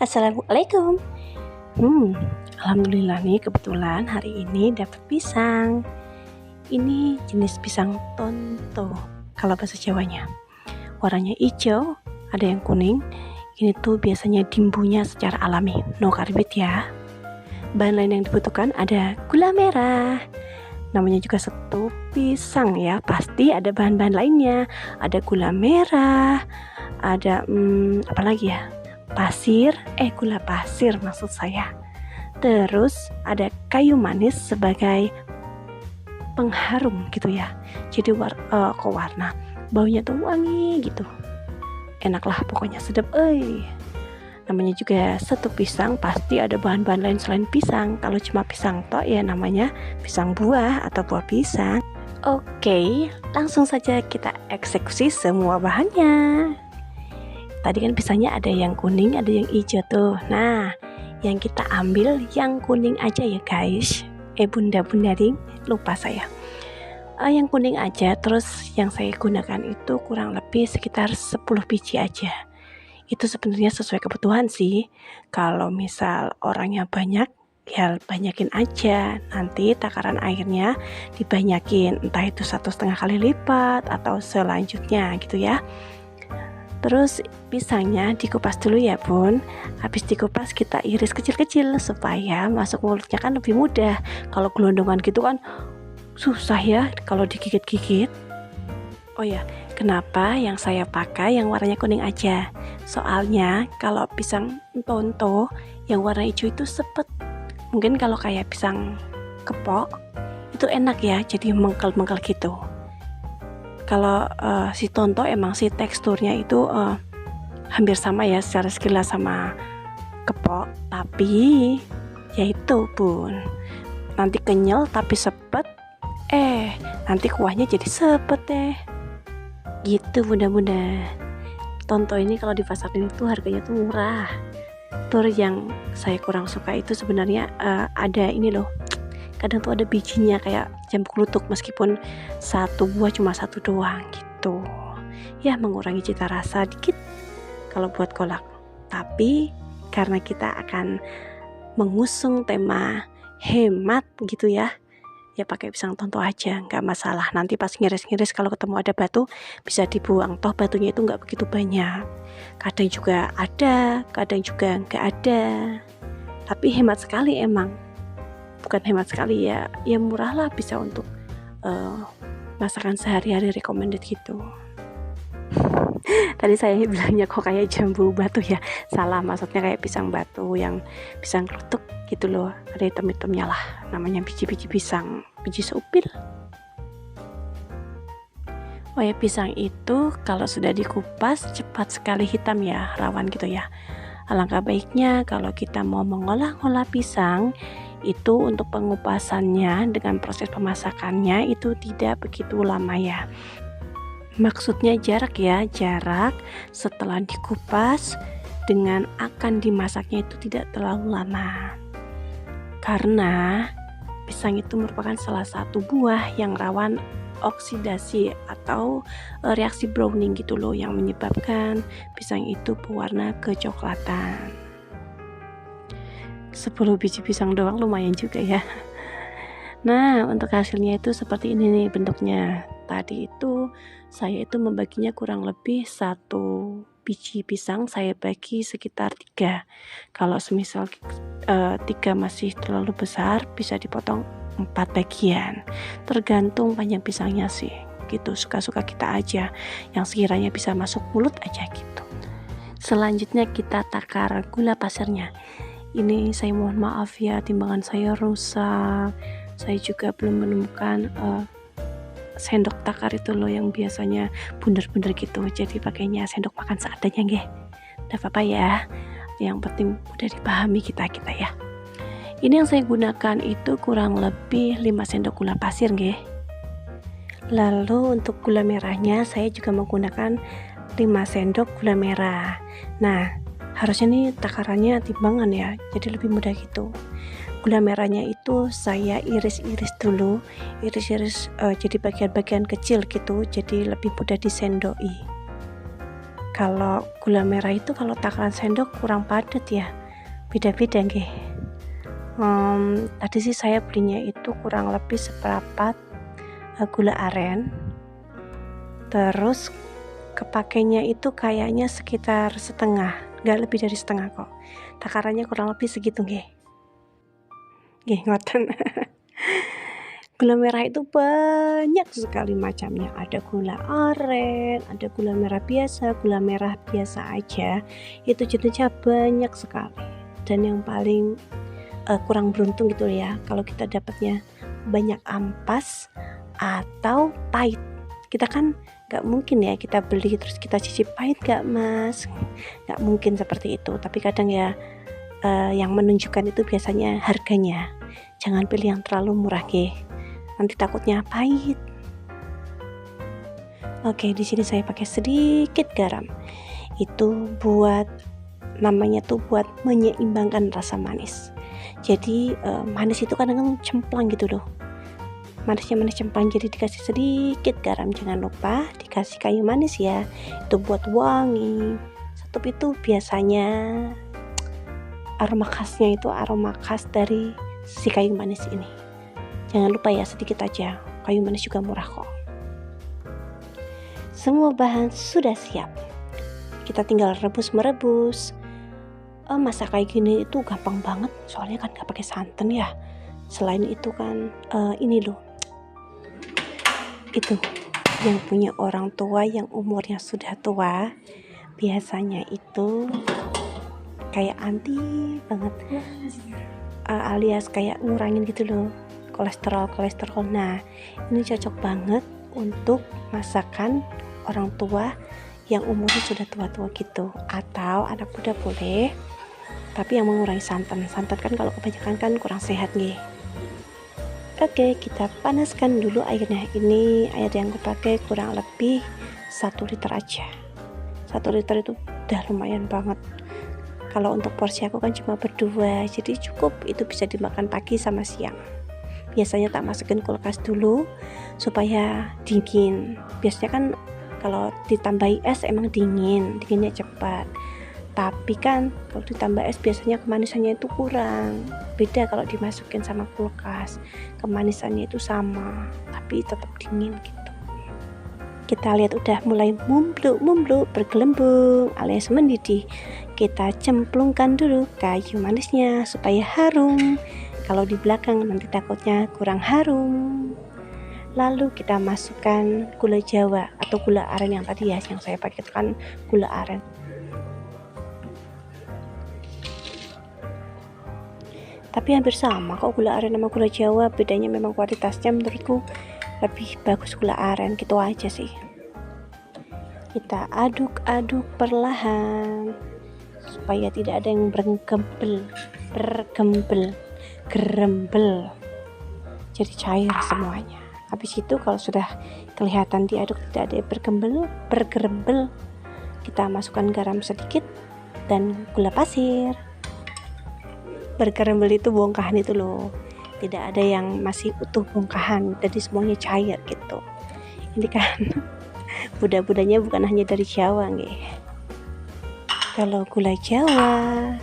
Assalamualaikum. Hmm, Alhamdulillah nih kebetulan hari ini dapat pisang. Ini jenis pisang tonto kalau bahasa Jawanya. Warnanya hijau, ada yang kuning. Ini tuh biasanya dimbunya secara alami, no karbit ya. Bahan lain yang dibutuhkan ada gula merah. Namanya juga setup pisang ya, pasti ada bahan-bahan lainnya. Ada gula merah, ada apa lagi ya? Gula pasir maksud saya. Terus ada kayu manis sebagai pengharum gitu ya. Jadi warna baunya tuh wangi gitu. Enak lah pokoknya, sedap Namanya juga setup pisang, pasti ada bahan-bahan lain selain pisang. Kalau cuma pisang tok ya namanya pisang buah atau buah pisang. Oke, langsung saja kita eksekusi semua bahannya. Tadi kan pisangnya ada yang kuning, ada yang hijau tuh. Nah, yang kita ambil yang kuning aja ya guys. Bunda-bunda ding, lupa saya. Yang kuning aja, terus yang saya gunakan itu kurang lebih sekitar 10 biji aja. Itu sebenarnya sesuai kebutuhan sih. Kalau misal orangnya banyak, ya banyakin aja. Nanti takaran airnya dibanyakin, entah itu 1,5 kali lipat atau selanjutnya gitu ya. Terus pisangnya dikupas dulu ya bun. Habis dikupas kita iris kecil-kecil supaya masuk mulutnya kan lebih mudah. Kalau gelondongan gitu kan susah ya kalau digigit-gigit. Oh ya, kenapa yang saya pakai yang warnanya kuning aja? Soalnya kalau pisang tonto yang warna hijau itu sepet. Mungkin kalau kayak pisang kepok itu enak ya, jadi mengkel-mengkel gitu. Kalau si tonto emang si teksturnya itu hampir sama ya secara sekilas sama kepok, tapi ya itu bun, nanti kenyal tapi sepet, nanti kuahnya jadi sepet gitu bunda-bunda. Tonto ini kalau di pasar ini tuh harganya tuh murah. Terus yang saya kurang suka itu sebenarnya ada ini loh, kadang tuh ada bijinya kayak jambu klutuk, meskipun satu buah cuma satu doang gitu ya, mengurangi cita rasa dikit kalau buat kolak. Tapi karena kita akan mengusung tema hemat gitu ya pakai pisang tonto aja, nggak masalah. Nanti pas ngiris-ngiris kalau ketemu ada batu bisa dibuang, toh batunya itu nggak begitu banyak. Kadang juga ada, kadang juga nggak ada, tapi hemat sekali emang. Bukan hemat sekali ya murah lah, bisa untuk masakan sehari-hari, recommended gitu. Tadi saya bilangnya kok kayak jambu batu ya, salah, maksudnya kayak pisang batu yang pisang kelutuk gitu loh, ada hitam-hitamnya lah, namanya biji-biji pisang, biji seupil. Oh ya, pisang itu kalau sudah dikupas cepat sekali hitam ya, rawan gitu ya. Alangkah baiknya kalau kita mau mengolah-olah pisang itu untuk pengupasannya dengan proses pemasakannya itu tidak begitu lama ya. Maksudnya jarak setelah dikupas dengan akan dimasaknya itu tidak terlalu lama. Karena pisang itu merupakan salah satu buah yang rawan oksidasi atau reaksi browning gitu loh, yang menyebabkan pisang itu berwarna kecoklatan. 10 biji pisang doang lumayan juga ya. Nah, untuk hasilnya itu seperti ini nih bentuknya. Tadi itu saya itu membaginya kurang lebih 1 biji pisang saya bagi sekitar 3. Kalau semisal 3 masih terlalu besar, bisa dipotong 4 bagian. Tergantung panjang pisangnya sih. Gitu, suka-suka kita aja. Yang sekiranya bisa masuk mulut aja gitu. Selanjutnya kita takar gula pasirnya. Ini saya mohon maaf ya, timbangan saya rusak. Saya juga belum menemukan sendok takar itu loh yang biasanya bundar-bundar gitu. Jadi pakainya sendok makan seadanya nggih. Nggak apa-apa ya. Yang penting udah dipahami kita ya. Ini yang saya gunakan itu kurang lebih 5 sendok gula pasir nggih. Lalu untuk gula merahnya saya juga menggunakan 5 sendok gula merah. Nah, harusnya nih takarannya timbangan ya, jadi lebih mudah gitu. Gula merahnya itu saya iris-iris dulu, jadi bagian-bagian kecil gitu, jadi lebih mudah disendoi. Kalau gula merah itu kalau takaran sendok kurang padat ya, beda-beda nggih. Tadi sih saya belinya itu kurang lebih seperempat gula aren, terus kepakainya itu kayaknya sekitar setengah, nggak lebih dari setengah kok. Takarannya kurang lebih segitu nggih ngoten. Gula merah itu banyak sekali macamnya. Ada gula aren, ada gula merah biasa aja. Itu jenisnya banyak sekali. Dan yang paling kurang beruntung gitu ya, kalau kita dapatnya banyak ampas atau pahit. Kita kan gak mungkin ya kita beli terus kita cicip, pahit gak mas? Gak mungkin seperti itu. Tapi kadang ya yang menunjukkan itu biasanya harganya. Jangan pilih yang terlalu murah nanti takutnya pahit. Oke, di sini saya pakai sedikit garam. Itu namanya tuh buat menyeimbangkan rasa manis. Jadi manis itu kadang cemplang gitu loh. Manisnya manis cemplang, jadi dikasih sedikit garam. Jangan lupa dikasih kayu manis ya. Itu buat wangi. Satup itu biasanya aroma khasnya itu aroma khas dari si kayu manis ini. Jangan lupa ya, sedikit aja. Kayu manis juga murah kok. Semua bahan sudah siap. Kita tinggal merebus. Masak kayak gini itu gampang banget, soalnya kan gak pakai santan ya. Selain itu kan ini loh, itu yang punya orang tua yang umurnya sudah tua, biasanya itu kayak anti banget, alias kayak ngurangin gitu loh kolesterol. Nah, ini cocok banget untuk masakan orang tua yang umurnya sudah tua-tua gitu, atau anak muda boleh, tapi yang mengurangi santan kan kalau kebanyakan kan kurang sehat nih. Oke, kita panaskan dulu airnya. Ini air yang aku pakai kurang lebih 1 liter aja. 1 liter itu udah lumayan banget. Kalau untuk porsi aku kan cuma berdua, jadi cukup, itu bisa dimakan pagi sama siang. Biasanya tak masukin kulkas dulu supaya dingin. Biasanya kan kalau ditambahi es emang dinginnya cepat. Tapi kan kalau ditambah es biasanya kemanisannya itu kurang. Beda kalau dimasukin sama kulkas, kemanisannya itu sama tapi tetap dingin gitu. Kita lihat udah mulai mumbluk bergelembung alias mendidih. Kita cemplungkan dulu kayu manisnya supaya harum. Kalau di belakang nanti takutnya kurang harum. Lalu kita masukkan gula jawa atau gula aren yang tadi ya, yang saya pakai itu kan gula aren. Tapi hampir sama kok gula aren sama gula jawa, bedanya memang kualitasnya menurutku lebih bagus gula aren, gitu aja sih. Kita aduk-aduk perlahan supaya tidak ada yang gerembel, jadi cair semuanya. Habis itu kalau sudah kelihatan diaduk tidak ada bergerembel, kita masukkan garam sedikit dan gula pasir. Bergerembel itu bongkahan itu loh, tidak ada yang masih utuh bongkahan, jadi semuanya cair gitu. Ini kan budak-budaknya bukan hanya dari Jawa nggih. Kalau gula jawa,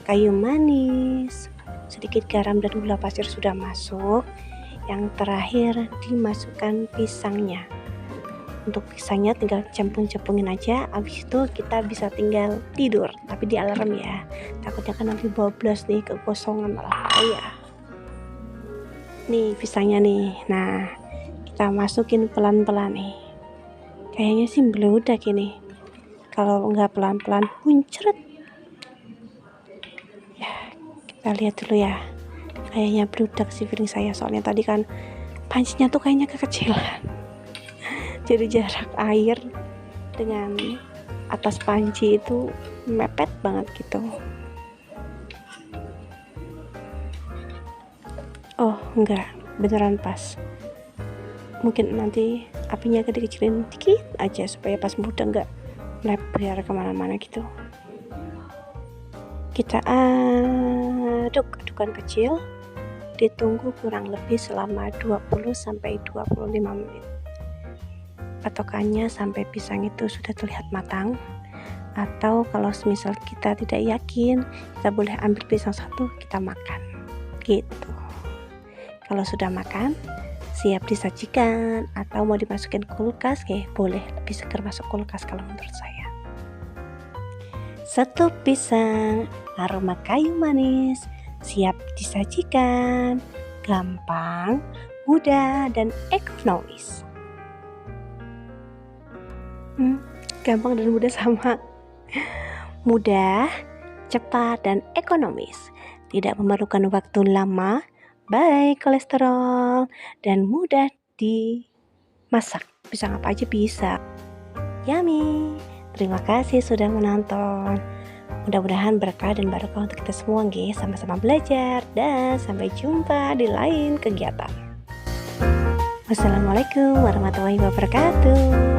kayu manis, sedikit garam dan gula pasir sudah masuk, yang terakhir dimasukkan pisangnya. Untuk pisangnya tinggal cempung-cempungin aja, habis itu kita bisa tinggal tidur, tapi di alarm ya, takutnya kan nanti bablas nih, kekosongan malah ya. Nih pisangnya nih, nah kita masukin pelan-pelan nih, kayaknya sih meludak ini, kalau nggak pelan-pelan muncrat ya. Kita lihat dulu ya, kayaknya beludak sih feeling saya, soalnya tadi kan pancinya tuh kayaknya kekecilan. Jadi jarak air dengan atas panci itu mepet banget gitu. Oh enggak, beneran pas. Mungkin nanti apinya dikecilin dikit aja supaya pas muda enggak melebar kemana-mana gitu. Kita aduk-adukan kecil, ditunggu kurang lebih selama 20-25 menit. patokannya sampai pisang itu sudah terlihat matang, atau kalau semisal kita tidak yakin, kita boleh ambil pisang satu, kita makan gitu. Kalau sudah makan, siap disajikan atau mau dimasukin kulkas, boleh, lebih segar masuk kulkas kalau menurut saya. Satu pisang, aroma kayu manis, siap disajikan, gampang, mudah, dan ekonomis. Gampang dan mudah sama. Mudah, cepat, dan ekonomis. Tidak memerlukan waktu lama, baik kolesterol, dan mudah dimasak. Pisang apa aja bisa. Yummy. Terima kasih sudah menonton. Mudah-mudahan berkah dan barokah untuk kita semua, sama-sama belajar, dan sampai jumpa di lain kegiatan. Wassalamualaikum warahmatullahi wabarakatuh.